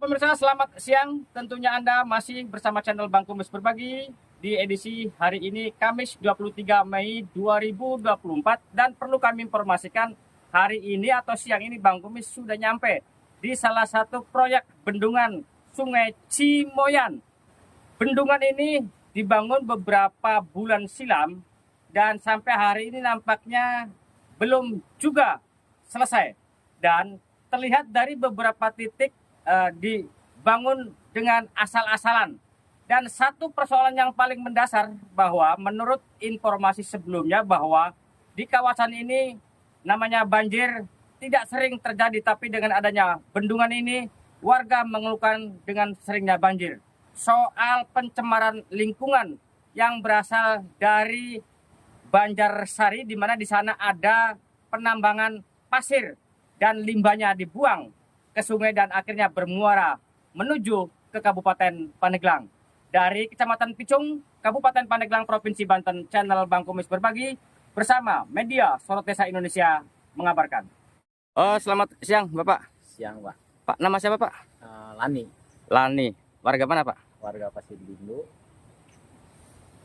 pemirsa, selamat siang. Tentunya Anda masih bersama channel Bang Kumis Berbagi di edisi hari ini Kamis 23 Mei 2024. Dan perlu kami informasikan hari ini atau siang ini Bang Kumis sudah nyampe di salah satu proyek bendungan Sungai Cimoyan. Bendungan ini dibangun beberapa bulan silam dan sampai hari ini nampaknya belum juga selesai. Dan terlihat dari beberapa titik dibangun dengan asal-asalan. Dan satu persoalan yang paling mendasar bahwa menurut informasi sebelumnya bahwa di kawasan ini namanya banjir tidak sering terjadi, tapi dengan adanya bendungan ini warga mengeluhkan dengan seringnya banjir. Soal pencemaran lingkungan yang berasal dari Banjarsari, di mana di sana ada penambangan pasir dan limbahnya dibuang ke sungai dan akhirnya bermuara menuju ke Kabupaten Pandeglang. Dari Kecamatan Picung, Kabupaten Pandeglang, Provinsi Banten, channel Bang Kumis Berbagi bersama media Sorot Desa Indonesia mengabarkan. Selamat siang Bapak. Siang, Pak. Pak, nama siapa Pak? Lani, Lani. Warga mana Pak? warga Pasir Bindu,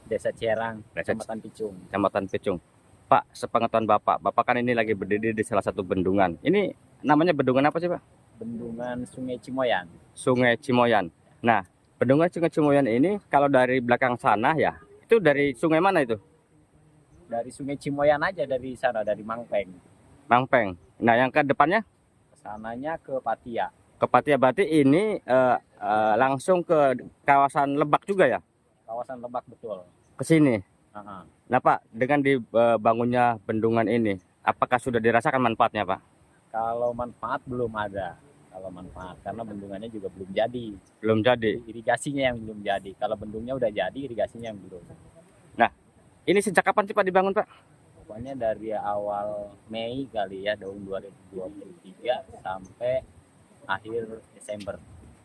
Desa Cerang, Kecamatan Picung. Kecamatan Picung. Pak, sepengetahuan Bapak, Bapak kan ini lagi berdiri di salah satu bendungan. Ini namanya bendungan apa sih Pak? Bendungan Sungai Cimoyan. Sungai Cimoyan. Nah, bendungan Sungai Cimoyan ini kalau dari belakang sana ya, itu dari sungai mana itu? Dari Sungai Cimoyan aja, dari sana, dari Mangpeng. Mangpeng. Nah, yang ke depannya? Kesananya ke Patia. Ke Patia. Berarti ini langsung ke kawasan Lebak juga ya? Kawasan Lebak, betul. Ke sini. Aha. Nah Pak, dengan dibangunnya bendungan ini, apakah sudah dirasakan manfaatnya Pak? Kalau manfaat belum ada. Kalau manfaat, karena bendungannya juga belum jadi. Belum jadi. Irigasinya yang belum jadi. Kalau bendungnya udah jadi, irigasinya yang belum. Ini sejak kapan sih Pak dibangun Pak? Pokoknya dari awal Mei kali ya, tahun 2023 sampai akhir Desember.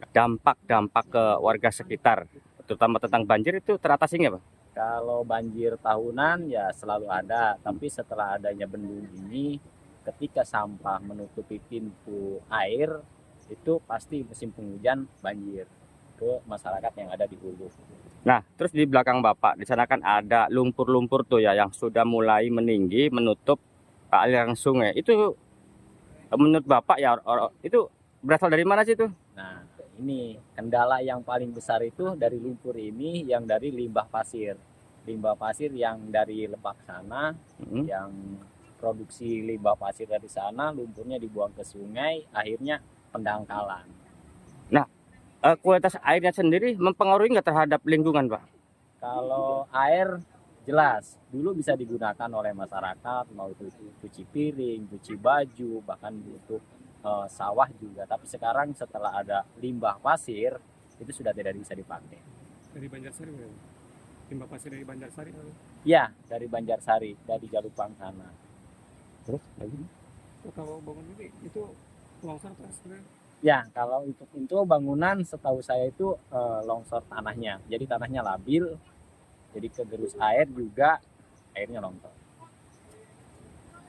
Dampak ke warga sekitar, terutama tentang banjir itu teratasi nggak Pak? Kalau banjir tahunan ya selalu ada, tapi setelah adanya bendung ini, ketika sampah menutupi pintu air, itu pasti musim penghujan banjir ke masyarakat yang ada di hulu. Nah, terus di belakang Bapak, di sana kan ada lumpur-lumpur tuh ya yang sudah mulai meninggi menutup aliran sungai. Itu menurut Bapak ya itu berasal dari mana sih itu? Nah, ini kendala yang paling besar itu dari lumpur ini, yang dari limbah pasir. Limbah pasir yang dari Lebak sana, yang produksi limbah pasir dari sana, lumpurnya dibuang ke sungai, akhirnya pendangkalan. Kualitas airnya sendiri mempengaruhi nggak terhadap lingkungan Pak? Kalau air jelas dulu bisa digunakan oleh masyarakat, mau itu cuci piring, cuci baju, bahkan untuk sawah juga. Tapi sekarang setelah ada limbah pasir, itu sudah tidak bisa dipakai. Dari Banjarsari, limbah pasir dari Banjarsari. Ya, dari Banjarsari, dari Jalupang sana. Terus lagi? Kalau bangun ini itu longsor terus sebenarnya. Ya, kalau untuk bangunan setahu saya itu longsor tanahnya. Jadi tanahnya labil, jadi kegerus air juga airnya longsor.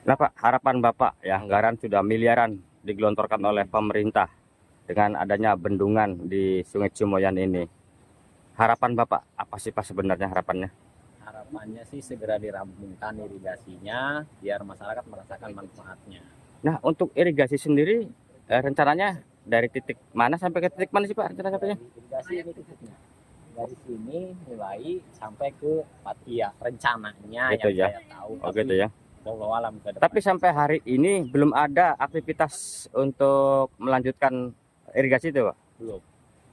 Nah Pak, harapan Bapak ya, anggaran sudah miliaran digelontorkan oleh pemerintah dengan adanya bendungan di Sungai Cimoyan ini. Harapan Bapak apa sih Pak sebenarnya harapannya? Harapannya sih segera dirampungkan irigasinya biar masyarakat merasakan manfaatnya. Nah, untuk irigasi sendiri rencananya dari titik mana sampai ke titik mana sih Pak rencana katanya? Irigasi ini titiknya. Dari sini mulai sampai ke Patia rencananya Gitu yang ya. saya tahu. Oh gitu ya. Wallahu alam ke depan. Tapi sampai hari ini belum ada aktivitas untuk melanjutkan irigasi itu Pak?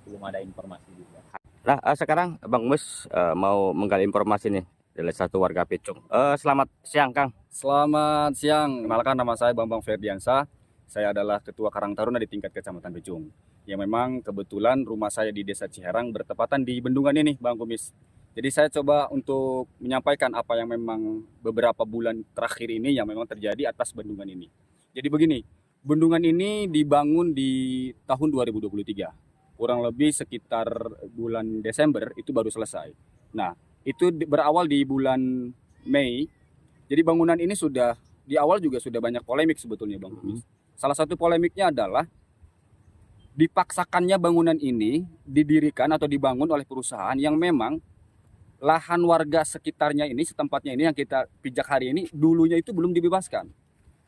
belum ada informasi juga. Nah, sekarang Bang Mus mau menggali informasi nih dari satu warga Picung. Selamat siang Kang. Selamat siang, kenalkan nama saya Bambang Ferdiansa. Saya adalah Ketua Karang Taruna di tingkat Kecamatan Picung. Yang memang kebetulan rumah saya di Desa Ciherang bertepatan di bendungan ini, Bang Kumis. Jadi saya coba untuk menyampaikan apa yang memang beberapa bulan terakhir ini yang memang terjadi atas bendungan ini. Jadi begini, bendungan ini dibangun di tahun 2023. Kurang lebih sekitar bulan Desember itu baru selesai. Nah, itu berawal di bulan Mei. Jadi bangunan ini sudah di awal juga sudah banyak polemik sebetulnya Bang Kumis. Salah satu polemiknya adalah dipaksakannya bangunan ini didirikan atau dibangun oleh perusahaan yang memang lahan warga sekitarnya ini, setempatnya ini yang kita pijak hari ini, dulunya itu belum dibebaskan.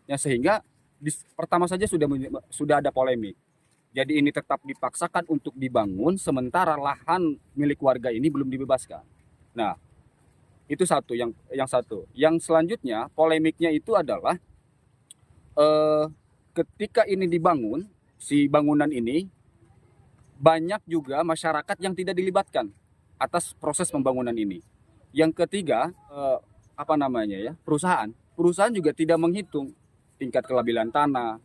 Ya, sehingga pertama saja sudah ada polemik. Jadi ini tetap dipaksakan untuk dibangun sementara lahan milik warga ini belum dibebaskan. Nah, itu satu yang satu. Yang selanjutnya polemiknya itu adalah ketika ini dibangun, si bangunan ini banyak juga masyarakat yang tidak dilibatkan atas proses pembangunan ini. Yang ketiga, perusahaan juga tidak menghitung tingkat kelabilan tanah,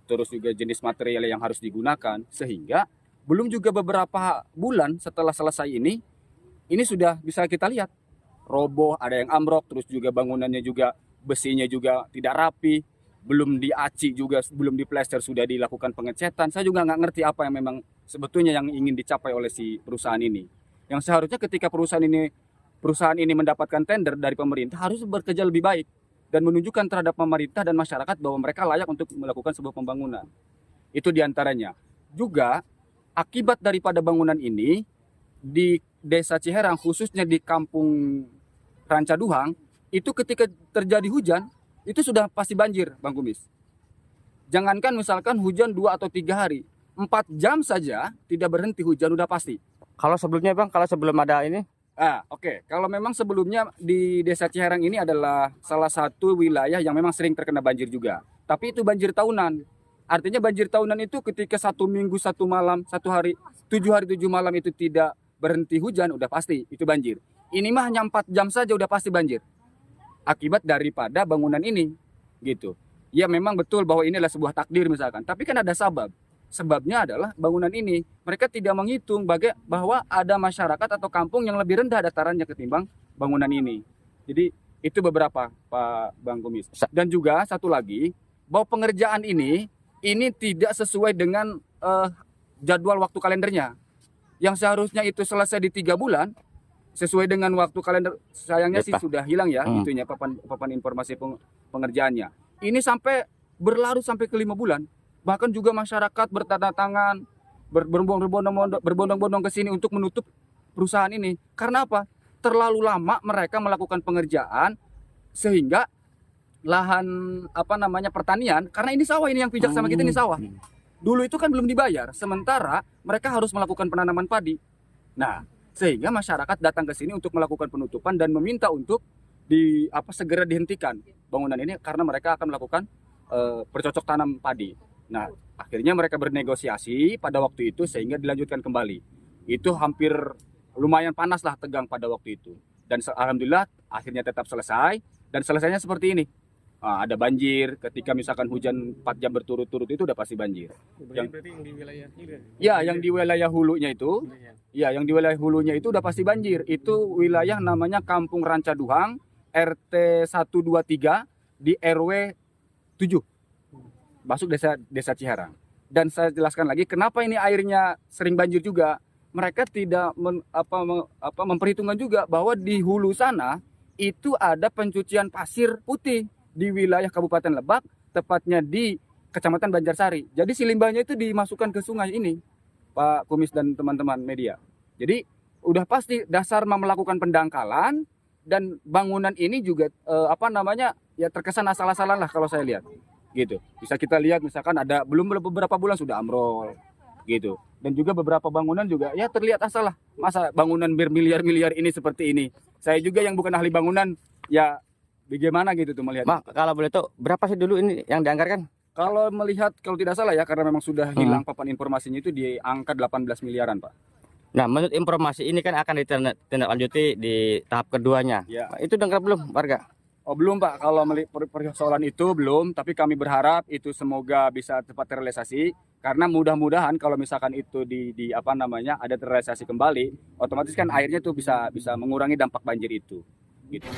terus juga jenis material yang harus digunakan, sehingga belum juga beberapa bulan setelah selesai ini sudah bisa kita lihat roboh, ada yang ambrok, terus juga bangunannya juga besinya juga tidak rapi, belum diaci juga, belum diplester, sudah dilakukan pengecetan. Saya juga nggak ngerti apa yang memang sebetulnya yang ingin dicapai oleh si perusahaan ini. Yang seharusnya ketika perusahaan ini mendapatkan tender dari pemerintah harus bekerja lebih baik dan menunjukkan terhadap pemerintah dan masyarakat bahwa mereka layak untuk melakukan sebuah pembangunan. Itu diantaranya. Juga akibat daripada bangunan ini di Desa Ciherang, khususnya di Kampung Rancaduhang, itu ketika terjadi hujan itu sudah pasti banjir, Bang Kumis. Jangankan misalkan hujan 2 atau 3 hari, 4 jam saja tidak berhenti hujan udah pasti. Kalau sebelumnya Bang, kalau sebelum ada ini? Oke. Kalau memang sebelumnya di Desa Ciherang ini adalah salah satu wilayah yang memang sering terkena banjir juga. Tapi itu banjir tahunan. Artinya banjir tahunan itu ketika 1 minggu 1 malam, 1 hari, 7 hari 7 malam itu tidak berhenti hujan, udah pasti itu banjir. Ini mah hanya 4 jam saja udah pasti banjir. Akibat daripada bangunan ini, gitu. Ya memang betul bahwa ini adalah sebuah takdir misalkan. Tapi kan ada sebab. Sebabnya adalah bangunan ini mereka tidak menghitung bahwa ada masyarakat atau kampung yang lebih rendah datarannya ketimbang bangunan ini. Jadi itu beberapa, Pak Bang Kumis. Dan juga satu lagi, bahwa pengerjaan ini tidak sesuai dengan jadwal waktu kalendernya. Yang seharusnya itu selesai di 3 bulan sesuai dengan waktu kalender, sayangnya sih sudah hilang ya itunya papan informasi pengerjaannya. Ini sampai berlarut sampai ke 5 bulan. Bahkan juga masyarakat bertanda tangan, berbondong-bondong ke sini untuk menutup perusahaan ini. Karena apa? Terlalu lama mereka melakukan pengerjaan sehingga lahan pertanian, karena ini sawah ini yang pijak sama kita ini sawah. Dulu itu kan belum dibayar, sementara mereka harus melakukan penanaman padi. Nah, sehingga masyarakat datang ke sini untuk melakukan penutupan dan meminta untuk segera dihentikan bangunan ini karena mereka akan melakukan bercocok tanam padi. Nah, akhirnya mereka bernegosiasi pada waktu itu sehingga dilanjutkan kembali. Itu hampir lumayan panas lah, tegang pada waktu itu. Dan alhamdulillah akhirnya tetap selesai, dan selesainya seperti ini. Ada banjir, ketika misalkan hujan 4 jam berturut-turut itu udah pasti banjir. Berarti yang di wilayah hilir? Ya, yang di wilayah hulunya itu. Ya, yang di wilayah hulunya itu udah pasti banjir. Itu wilayah namanya Kampung Rancaduhang, RT 123 di RW 7. Masuk desa Ciherang. Dan saya jelaskan lagi kenapa ini airnya sering banjir juga. Mereka tidak memperhitungkan juga bahwa di hulu sana itu ada pencucian pasir putih di wilayah Kabupaten Lebak, tepatnya di Kecamatan Banjarsari. Jadi si limbahnya itu dimasukkan ke sungai ini, Pak Kumis dan teman-teman media. Jadi udah pasti dasar melakukan pendangkalan, dan bangunan ini juga terkesan asal-asalan lah kalau saya lihat. Gitu. Bisa kita lihat misalkan ada belum beberapa bulan sudah ambrol gitu. Dan juga beberapa bangunan juga ya terlihat asal lah. Masa bangunan bermiliar-miliar ini seperti ini. Saya juga yang bukan ahli bangunan ya bagaimana gitu tuh melihat. Mak, kalau boleh tahu berapa sih dulu ini yang dianggarkan? Kalau melihat, kalau tidak salah ya, karena memang sudah hilang papan informasinya itu di angka 18 miliaran, Pak. Nah, menurut informasi ini kan akan ditindaklanjuti di tahap keduanya. Ya. Itu dengar belum warga? Oh belum Pak, kalau persoalan itu belum, tapi kami berharap itu semoga bisa cepat terrealisasi, karena mudah-mudahan kalau misalkan itu ada terrealisasi kembali, otomatis kan airnya tuh bisa mengurangi dampak banjir itu. Gitu.